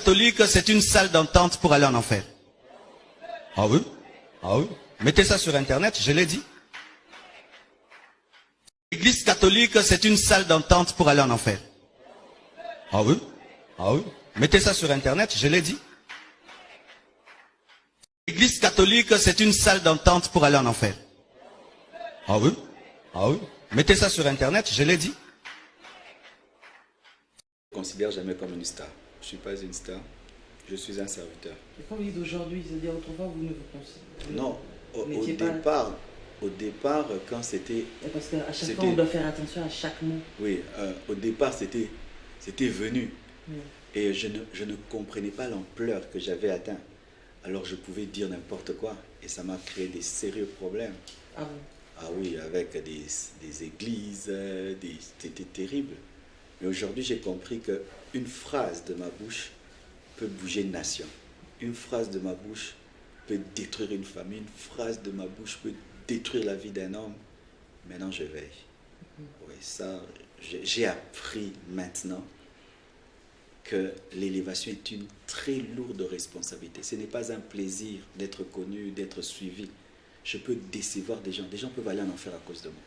catholique, c'est une salle d'entente pour aller en enfer. Ah oui? Ah oui? Mettez ça sur Internet, je l'ai dit. L'église catholique, c'est une salle d'entente pour aller en enfer. Ah oui? Ah oui? Mettez ça sur Internet, je l'ai dit. L'église catholique, c'est une salle d'entente pour aller en enfer. Ah oui? Ah oui? Mettez ça sur Internet, je l'ai dit. Je ne me considère jamais comme une star. Je ne suis pas une star. Je suis un serviteur. Et quand vous dites aujourd'hui, c'est-à-dire autrefois, vous ne vous considérez Non, pas... au départ, quand c'était... Parce qu'à chaque fois, on doit faire attention à chaque mot. Oui, au départ, c'était venu. Oui. Et je ne comprenais pas l'ampleur que j'avais atteint. Alors je pouvais dire n'importe quoi. Et ça m'a créé des sérieux problèmes. Ah bon? Ah oui, avec des églises, c'était terrible. Mais aujourd'hui, j'ai compris qu'une phrase de ma bouche peut bouger une nation. Une phrase de ma bouche peut détruire une famille. Une phrase de ma bouche peut détruire la vie d'un homme. Maintenant, je veille. Oui, ça, j'ai appris maintenant que l'élévation est une très lourde responsabilité. Ce n'est pas un plaisir d'être connu, d'être suivi. Je peux décevoir des gens. Des gens peuvent aller en enfer à cause de moi.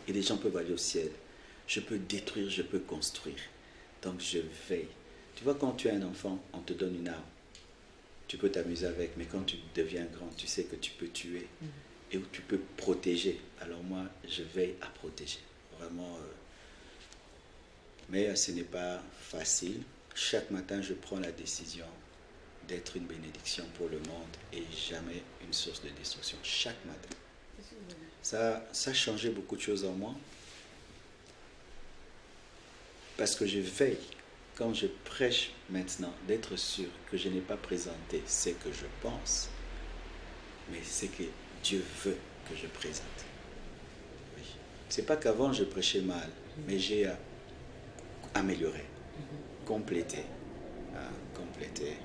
Et des gens peuvent aller au ciel. Je peux détruire, je peux construire. Donc je veille. Tu vois, quand tu es un enfant, on te donne une arme. Tu peux t'amuser avec, mais quand tu deviens grand, tu sais que tu peux tuer et où tu peux protéger. Alors moi, je veille à protéger. Vraiment. Mais ce n'est pas facile. Chaque matin, je prends la décision d'être une bénédiction pour le monde et jamais une source de destruction. Chaque matin. Ça a changé beaucoup de choses en moi. Parce que je veille, quand je prêche maintenant, d'être sûr que je n'ai pas présenté ce que je pense, mais ce que Dieu veut que je présente. Oui. Ce n'est pas qu'avant je prêchais mal, mais j'ai amélioré, complété. Complété.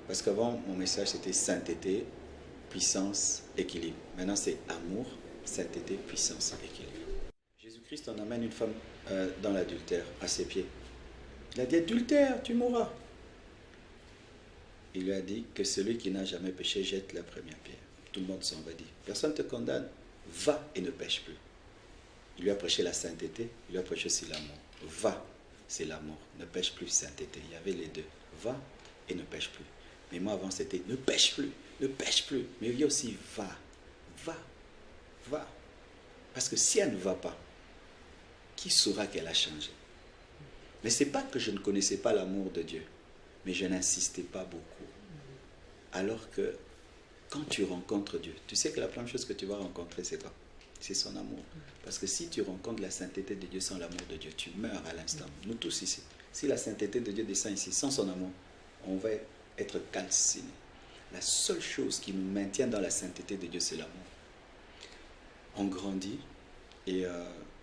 Parce qu'avant, mon message c'était sainteté, puissance, équilibre. Maintenant c'est amour, sainteté, puissance, équilibre. Jésus-Christ en amène une femme dans l'adultère, à ses pieds. Il a dit, adultère, tu mourras. Il lui a dit que celui qui n'a jamais péché jette la première pierre. Tout le monde s'en va dire, personne ne te condamne, va et ne pêche plus. Il lui a prêché la sainteté, il lui a prêché aussi l'amour. Va, c'est l'amour, ne pêche plus, sainteté. Il y avait les deux, va et ne pêche plus. Mais moi avant c'était, ne pêche plus, ne pêche plus. Mais il y a aussi, va, va, va. Parce que si elle ne va pas, qui saura qu'elle a changé? Mais ce n'est pas que je ne connaissais pas l'amour de Dieu, mais je n'insistais pas beaucoup. Alors que quand tu rencontres Dieu, tu sais que la première chose que tu vas rencontrer, c'est quoi? C'est son amour. Parce que si tu rencontres la sainteté de Dieu sans l'amour de Dieu, tu meurs à l'instant. Nous tous ici. Si la sainteté de Dieu descend ici sans son amour, on va être calciné. La seule chose qui nous maintient dans la sainteté de Dieu, c'est l'amour. On grandit et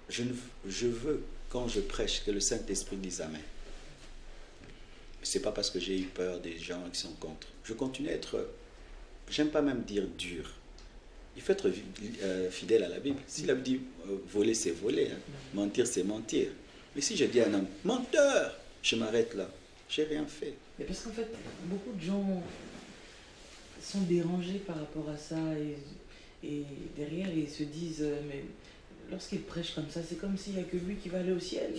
je veux, quand je prêche, que le Saint-Esprit dise Amen. Ce n'est pas parce que j'ai eu peur des gens qui sont contre. Je continue à être, j'aime pas même dire dur. Il faut être fidèle à la Bible. Si la Bible dit voler, c'est voler. Hein. Mentir, c'est mentir. Mais si je dis à un homme, menteur, je m'arrête là. J'ai rien fait. Mais parce qu'en fait, beaucoup de gens sont dérangés par rapport à ça et derrière, ils se disent, mais lorsqu'il prêche comme ça, c'est comme s'il n'y a que lui qui va aller au ciel.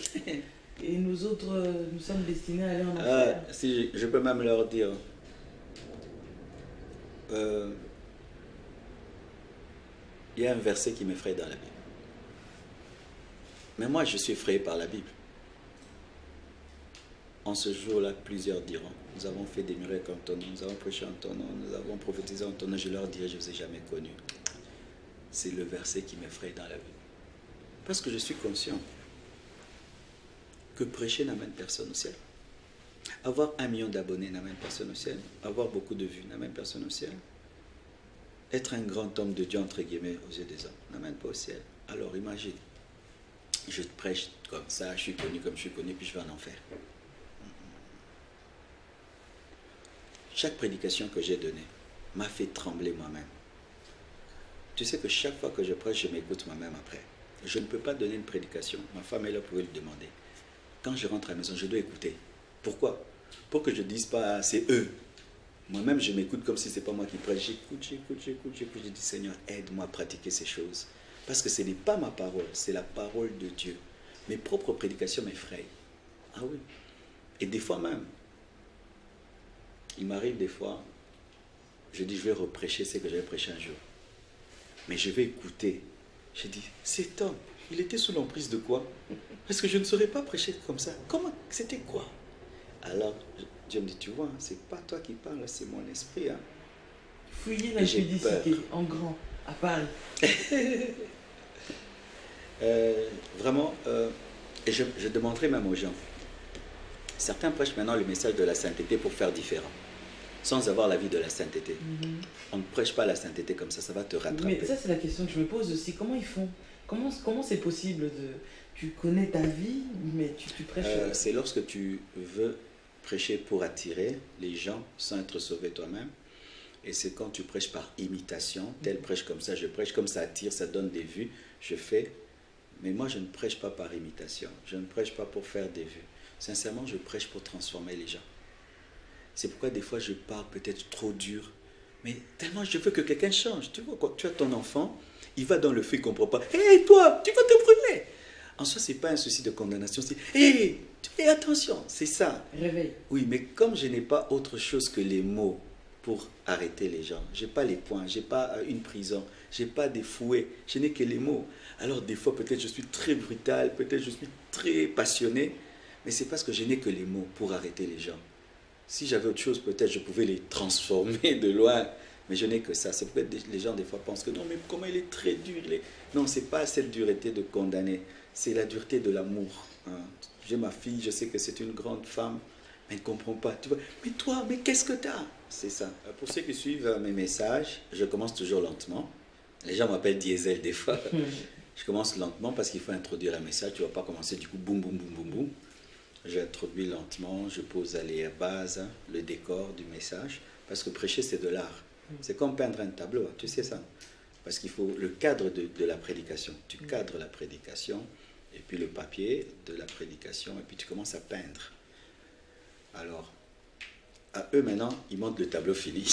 Et nous autres, nous sommes destinés à aller en enfer. Si je peux même leur dire, il y a un verset qui m'effraie dans la Bible. Mais moi, je suis effrayé par la Bible. En ce jour-là, plusieurs diront, nous avons fait des miracles en ton nom, nous avons prêché en ton nom, nous avons prophétisé en ton nom. Je leur dirai, je ne vous ai jamais connu. C'est le verset qui m'effraie dans la Bible. Parce que je suis conscient que prêcher n'amène personne au ciel. Avoir 1 million d'abonnés n'amène personne au ciel. Avoir beaucoup de vues n'amène personne au ciel. Être un grand homme de Dieu, entre guillemets, aux yeux des hommes, n'amène pas au ciel. Alors imagine, je prêche comme ça, je suis connu comme je suis connu, puis je vais en enfer. Chaque prédication que j'ai donnée m'a fait trembler moi-même. Tu sais que chaque fois que je prêche, je m'écoute moi-même après. Je ne peux pas donner une prédication. Ma femme est là pour le demander. Quand je rentre à la maison, je dois écouter. Pourquoi? pour que je ne dise pas, c'est eux. Moi-même, je m'écoute comme si ce n'est pas moi qui prêche. J'écoute. Je dis, Seigneur, aide-moi à pratiquer ces choses. Parce que ce n'est pas ma parole, c'est la parole de Dieu. Mes propres prédications m'effrayent. Ah oui. Et des fois même, il m'arrive des fois, je dis, je vais reprêcher ce que j'avais prêché un jour. Mais je vais écouter. Je dis, cet homme, il était sous l'emprise de quoi? Parce que je ne saurais pas prêcher comme ça. Comment? C'était quoi? Alors, Dieu me dit, tu vois, c'est pas toi qui parles, c'est mon esprit. Hein. Fouiller l'impudicité en grand, à Paris. Vraiment, et je demanderai même aux gens. Certains prêchent maintenant le message de la sainteté pour faire différent, sans avoir la vie de la sainteté. On ne prêche pas la sainteté comme ça va te rattraper. Mais ça, c'est la question que je me pose aussi. Comment ils font? Comment c'est possible de... Tu connais ta vie, mais tu prêches... C'est lorsque tu veux prêcher pour attirer les gens sans être sauvé toi-même. Et c'est quand tu prêches par imitation. Tel prêche comme ça, je prêche comme ça attire, ça donne des vues. Je fais... Mais moi, je ne prêche pas par imitation. Je ne prêche pas pour faire des vues. Sincèrement, je prêche pour transformer les gens. C'est pourquoi des fois, je parle peut-être trop dur. Mais tellement je veux que quelqu'un change. Tu vois, quand tu as ton enfant, il va dans le feu, il ne comprend pas. « Hé, toi, tu vas te brûler !» En soi, ce n'est pas un souci de condamnation. C'est « Hé, attention !» C'est ça. Réveil. Oui, mais comme je n'ai pas autre chose que les mots pour arrêter les gens, je n'ai pas les poings, je n'ai pas une prison, je n'ai pas des fouets, je n'ai que les mots. Alors des fois, peut-être je suis très brutal, peut-être je suis très passionné, mais c'est parce que je n'ai que les mots pour arrêter les gens. Si j'avais autre chose, peut-être je pouvais les transformer de loin, mais je n'ai que ça. C'est peut-être les gens des fois pensent que non, mais comment il est très dur. Non, ce n'est pas cette dureté de condamner, c'est la dureté de l'amour. Hein. J'ai ma fille, je sais que c'est une grande femme, mais elle ne comprend pas. Tu vois, mais toi, mais qu'est-ce que tu as? C'est ça. Pour ceux qui suivent mes messages, je commence toujours lentement. Les gens m'appellent Diesel des fois. Je commence lentement parce qu'il faut introduire un message. Tu ne vas pas commencer du coup boum, boum, boum, boum, boum. J'introduis lentement, je pose les bases, le décor du message. Parce que prêcher, c'est de l'art. C'est comme peindre un tableau, tu sais ça. Parce qu'il faut le cadre de la prédication. Tu cadres la prédication, et puis le papier de la prédication, et puis tu commences à peindre. Alors, à eux maintenant, ils montrent le tableau fini.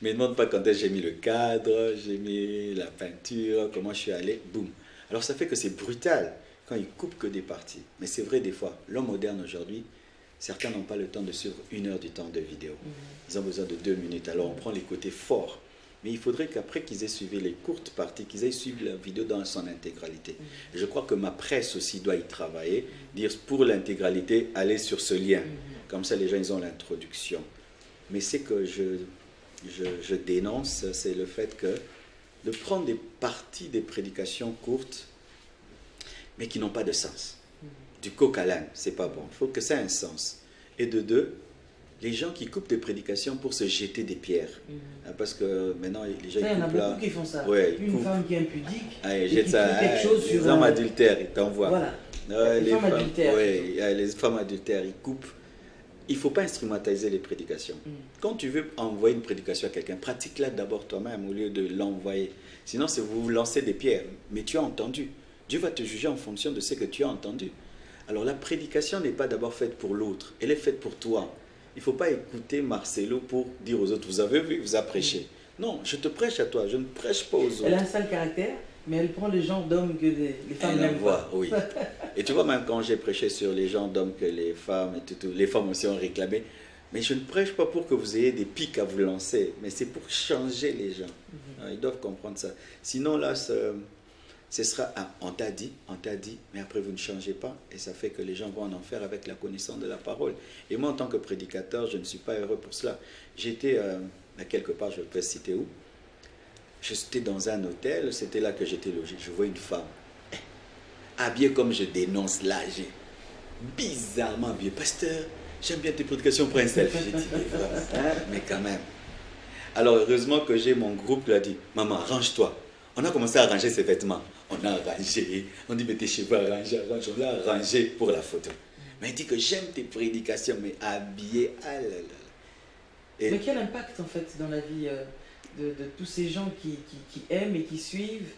Mais ils ne montrent pas quand j'ai mis le cadre, j'ai mis la peinture, comment je suis allé, boum. Alors ça fait que c'est brutal quand ils coupent que des parties. Mais c'est vrai des fois, l'homme moderne aujourd'hui, certains n'ont pas le temps de suivre 1 heure du temps de vidéo. Ils ont besoin de 2 minutes. Alors on prend les côtés forts. Mais il faudrait qu'après qu'ils aient suivi les courtes parties, qu'ils aient suivi la vidéo dans son intégralité. Et je crois que ma presse aussi doit y travailler, dire pour l'intégralité, allez sur ce lien. Comme ça, les gens, ils ont l'introduction. Mais c'est que je dénonce, c'est le fait que de prendre des parties des prédications courtes, mais qui n'ont pas de sens. Du coq à l'âne, c'est pas bon. Il faut que ça ait un sens. Et de deux, les gens qui coupent des prédications pour se jeter des pierres. Parce que maintenant, les gens... Il y en a beaucoup qui font ça. Ouais, une femme qui est impudique, et qui fait quelque chose sur... Les hommes adultères, ils t'envoient. Voilà. Les femmes adultères. Oui, les femmes adultères, ils coupent. Il ne faut pas instrumentaliser les prédications. Quand tu veux envoyer une prédication à quelqu'un, pratique-la d'abord toi-même au lieu de l'envoyer. Sinon, c'est vous vous lancez des pierres. Mais tu as entendu. Dieu va te juger en fonction de ce que tu as entendu. Alors la prédication n'est pas d'abord faite pour l'autre. Elle est faite pour toi. Il ne faut pas écouter Marcelo pour dire aux autres, vous avez vu, vous a prêché. Non, je te prêche à toi, je ne prêche pas aux autres. Elle a un sale caractère, mais elle prend les gens d'hommes que les femmes n'aiment pas. Oui. Et tu vois, même quand j'ai prêché sur les gens d'hommes que les femmes, et tout, les femmes aussi ont réclamé, mais je ne prêche pas pour que vous ayez des pics à vous lancer, mais c'est pour changer les gens. Ils doivent comprendre ça. Sinon, là, ce sera, on t'a dit, mais après vous ne changez pas, et ça fait que les gens vont en enfer avec la connaissance de la parole. Et moi, en tant que prédicateur, je ne suis pas heureux pour cela. J'étais, à quelque part, je peux citer où, j'étais dans un hôtel, c'était là que j'étais logé, je vois une femme, habillée comme je dénonce là, bizarrement habillée. Pasteur, j'aime bien tes prédications, prends un selfie. J'ai dit, mais quand même. Alors, heureusement que j'ai mon groupe qui a dit, maman, range-toi. On a commencé à ranger ses vêtements. On a arrangé. On dit, mais tes cheveux arrangés, arrange. On l'a arrangé pour la photo. Mais il dit que j'aime tes prédications, mais habillé. Ah là là. Et mais quel impact, en fait, dans la vie de tous ces gens qui aiment et qui suivent,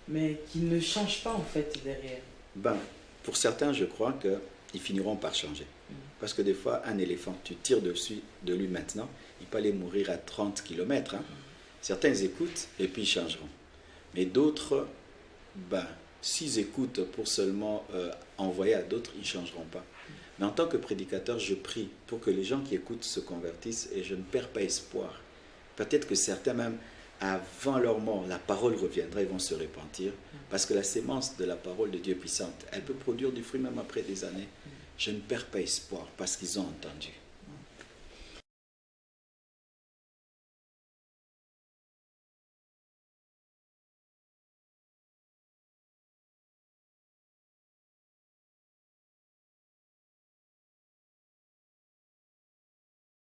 mais qui ne changent pas, en fait, derrière? Ben, pour certains, je crois qu'ils finiront par changer. Parce que des fois, un éléphant, tu tires dessus de lui maintenant, il peut aller mourir à 30 km. Hein. Certains écoutent et puis ils changeront. Mais d'autres, s'ils écoutent pour seulement envoyer à d'autres, ils ne changeront pas. Mais en tant que prédicateur, je prie pour que les gens qui écoutent se convertissent et je ne perds pas espoir. Peut-être que certains même, avant leur mort, la parole reviendra, ils vont se repentir. Parce que la sémence de la parole de Dieu est puissante. Elle peut produire du fruit même après des années. Je ne perds pas espoir parce qu'ils ont entendu.